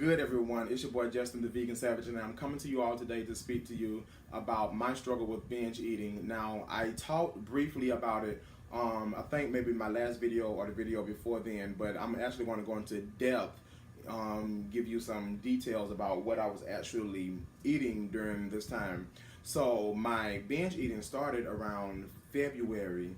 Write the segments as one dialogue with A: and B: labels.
A: good, everyone? It's your boy Justin, the Vegan Savage, and I'm coming to you all today to speak to you about my struggle with binge eating. Now, I talked briefly about it, I think maybe my last video or the video before then, but I'm actually going to go into depth, give you some details about what I was actually eating during this time. So, my binge eating started around February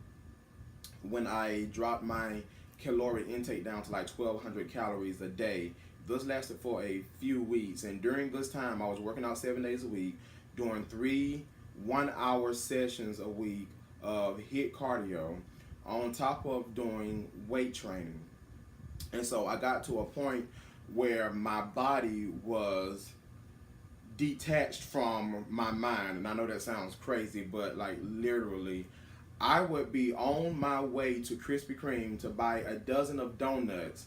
A: when I dropped my caloric intake down to like 1,200 calories a day. This lasted for a few weeks, and during this time I was working out 7 days a week, doing 3 1-hour sessions a week of HIIT cardio on top of doing weight training. And so I got to a point where my body was detached from my mind, and I know that sounds crazy, but like literally I would be on my way to Krispy Kreme to buy a dozen of donuts,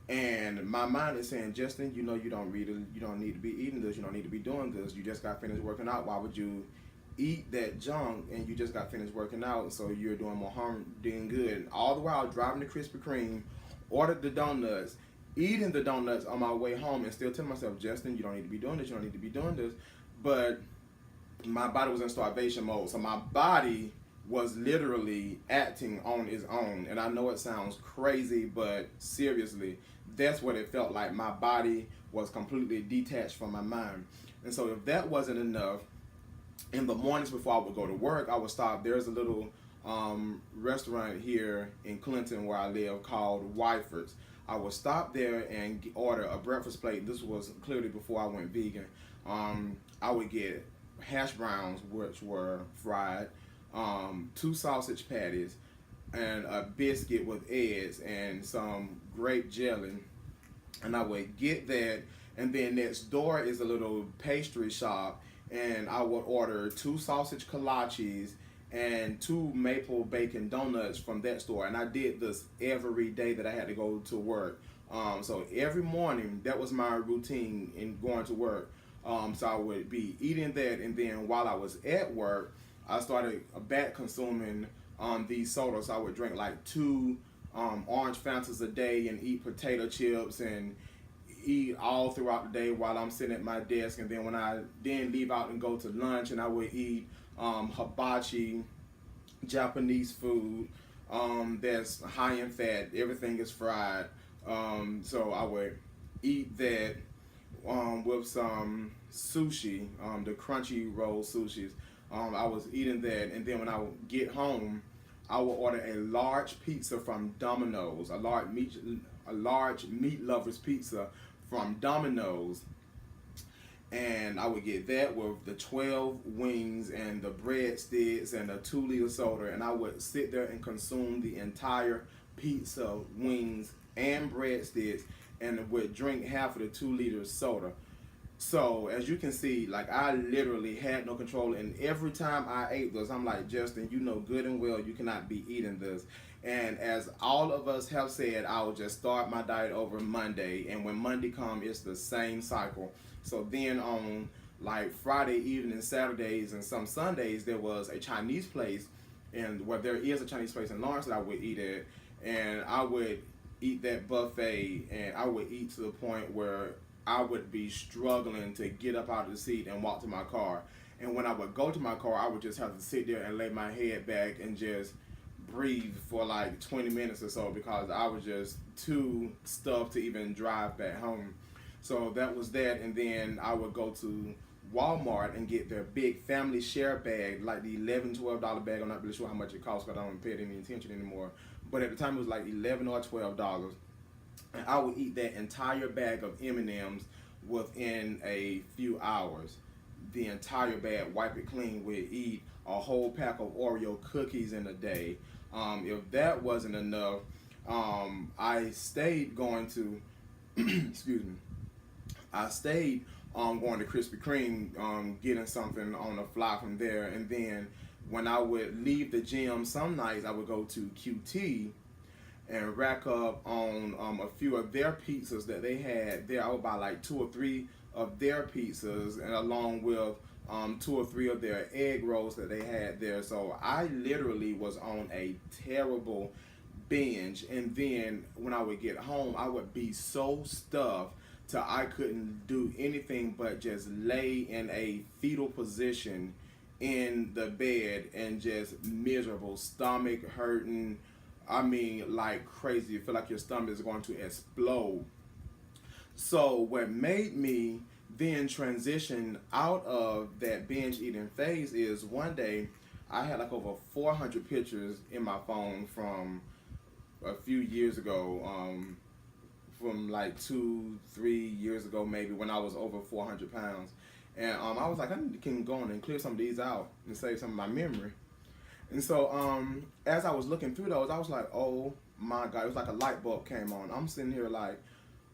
A: and my mind is saying, Justin, you know you don't need to be eating this, you don't need to be doing this. You just got finished working out. Why would you eat that junk? And you just got finished working out, so you're doing more harm than good. And all the while driving to Krispy Kreme, ordered the donuts, eating the donuts on my way home, and still telling myself, Justin, you don't need to be doing this, you don't need to be doing this. But my body was in starvation mode, so my body was literally acting on its own. And I know it sounds crazy, but seriously, that's what it felt like. My body was completely detached from my mind. And so if that wasn't enough, in the mornings before I would go to work, I would stop. There's a little restaurant here in Clinton where I live called Wyford's. I would stop there and order a breakfast plate. This was clearly before I went vegan. I would get hash browns, which were fried, 2 sausage patties, and a biscuit with eggs and some grape jelly. And I would get that, and then next door is a little pastry shop, and I would order 2 sausage kolaches and 2 maple bacon donuts from that store. And I did this every day that I had to go to work. So every morning, that was my routine in going to work. So I would be eating that, and then while I was at work, I started back consuming these sodas. I would drink like 2 orange Fantas a day and eat potato chips and eat all throughout the day while I'm sitting at my desk. And then when I leave out and go to lunch, and I would eat hibachi, Japanese food that's high in fat. Everything is fried. So I would eat that with some sushi, the crunchy roll sushis. I was eating that, and then when I would get home, I would order a large pizza from Domino's, a large meat lovers pizza from Domino's, and I would get that with the 12 wings and the breadsticks and a 2-liter soda, and I would sit there and consume the entire pizza, wings, and breadsticks, and would drink half of the 2-liter soda. So as you can see, like I literally had no control, and every time I ate this, I'm like, Justin, you know good and well you cannot be eating this. And as all of us have said, I will just start my diet over Monday, and when Monday comes, it's the same cycle. So then on like Friday evening, Saturdays, and some Sundays, there was a Chinese place, and where there is a Chinese place in Lawrence that I would eat at, and I would eat that buffet, and I would eat to the point where I would be struggling to get up out of the seat and walk to my car. And when I would go to my car, I would just have to sit there and lay my head back and just breathe for like 20 minutes or so, because I was just too stuffed to even drive back home. So that was that. And then I would go to Walmart and get their big family share bag, like the $11, $12 bag. I'm not really sure how much it costs because I don't pay it any attention anymore. But at the time it was like $11 or $12. And I would eat that entire bag of M&Ms within a few hours. The entire bag, wipe it clean. We'd eat a whole pack of Oreo cookies in a day. If that wasn't enough, I stayed going to, excuse me, I stayed going to Krispy Kreme, getting something on the fly from there. And then when I would leave the gym, some nights I would go to QT and rack up on a few of their pizzas that they had there. I would buy like 2 or 3 of their pizzas, and along with 2 or 3 of their egg rolls that they had there. So I literally was on a terrible binge. And then when I would get home, I would be so stuffed till I couldn't do anything but just lay in a fetal position in the bed and just miserable, stomach hurting. I mean, like crazy. You feel like your stomach is going to explode. So what made me then transition out of that binge eating phase is one day I had like over 400 pictures in my phone from a few years ago, from like 2, 3 years ago maybe, when I was over 400 pounds. And I was like, I can go on and clear some of these out and save some of my memory. And so as I was looking through those, I was like, oh my God, it was like a light bulb came on. I'm sitting here like,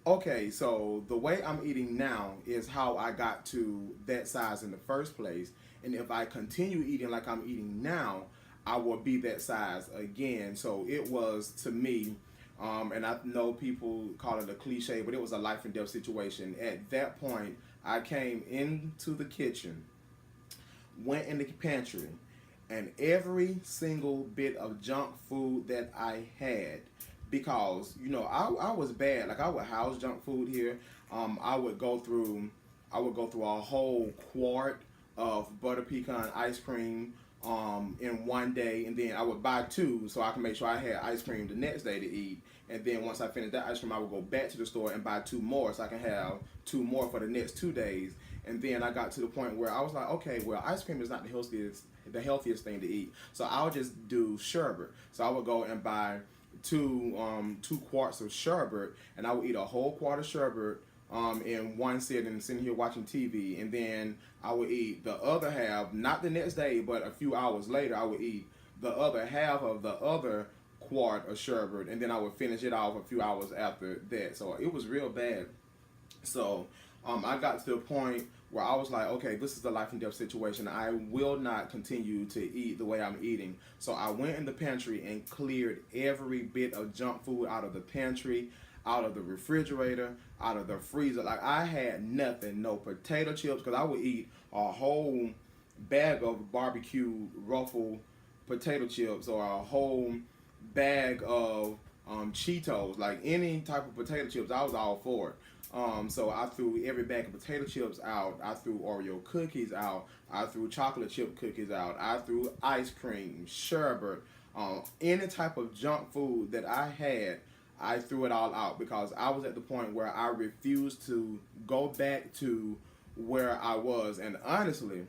A: okay, so the way I'm eating now is how I got to that size in the first place. And if I continue eating like I'm eating now, I will be that size again. So it was, to me, and I know people call it a cliche, but it was a life and death situation. At that point, I came into the kitchen, went in the pantry, and every single bit of junk food that I had, because I was bad. Like, I would house junk food here. I would go through a whole quart of butter pecan ice cream in one day, and then I would buy two so I can make sure I had ice cream the next day to eat. And then once I finished that ice cream, I would go back to the store and buy two more so I can have two more for the next 2 days. And then I got to the point where I was like, okay, well, ice cream is not the healthiest thing to eat, so I'll just do sherbet. So I would go and buy two quarts of sherbet, and I would eat a whole quart of sherbet in one sitting, sitting here watching TV. And then I would eat the other half, not the next day, but a few hours later, I would eat the other half of the other quart of sherbet, and then I would finish it off a few hours after that. So it was real bad. So I got to the point where I was like, okay, this is the life and death situation. I will not continue to eat the way I'm eating. So I went in the pantry and cleared every bit of junk food out of the pantry, out of the refrigerator, out of the freezer. Like, I had nothing, no potato chips, because I would eat a whole bag of barbecue ruffle potato chips, or a whole bag of Cheetos. Like, any type of potato chips, I was all for it. So I threw every bag of potato chips out. I threw Oreo cookies out. I threw chocolate chip cookies out. I threw ice cream, sherbet, any type of junk food that I had, I threw it all out, because I was at the point where I refused to go back to where I was. And honestly,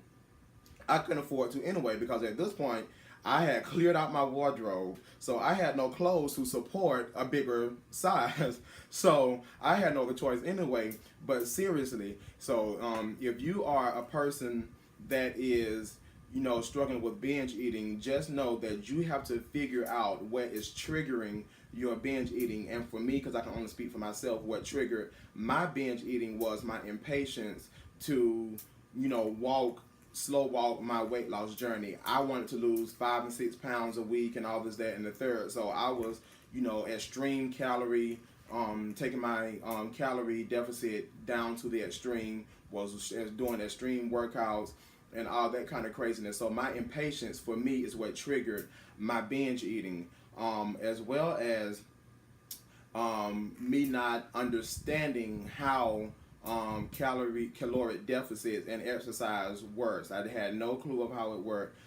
A: I couldn't afford to anyway, because at this point, I had cleared out my wardrobe, so I had no clothes to support a bigger size. So I had no other choice anyway. But seriously, so if you are a person that is, struggling with binge eating, just know that you have to figure out what is triggering your binge eating. And for me, because I can only speak for myself, what triggered my binge eating was my impatience to, slow walk my weight loss journey. I wanted to lose 5 and 6 pounds a week and all this, that, and the third. So I was, extreme calorie, taking my calorie deficit down to the extreme, was doing extreme workouts and all that kind of craziness. So my impatience, for me, is what triggered my binge eating, as well as me not understanding how caloric deficits and exercise works. I had no clue of how it worked.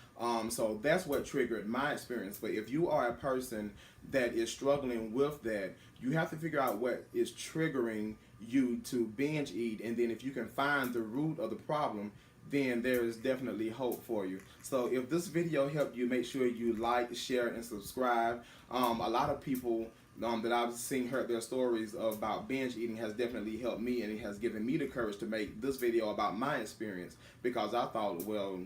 A: So that's what triggered my experience. But if you are a person that is struggling with that, you have to figure out what is triggering you to binge eat. And then if you can find the root of the problem, then there is definitely hope for you. So if this video helped you, make sure you like, share, and subscribe. A lot of people that I've seen heard their stories about binge eating has definitely helped me, and it has given me the courage to make this video about my experience, because I thought, well,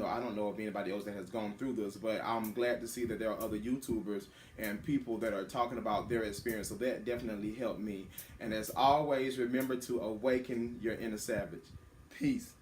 A: I don't know of anybody else that has gone through this, but I'm glad to see that there are other YouTubers and people that are talking about their experience. So that definitely helped me. And as always, remember to awaken your inner savage. Peace.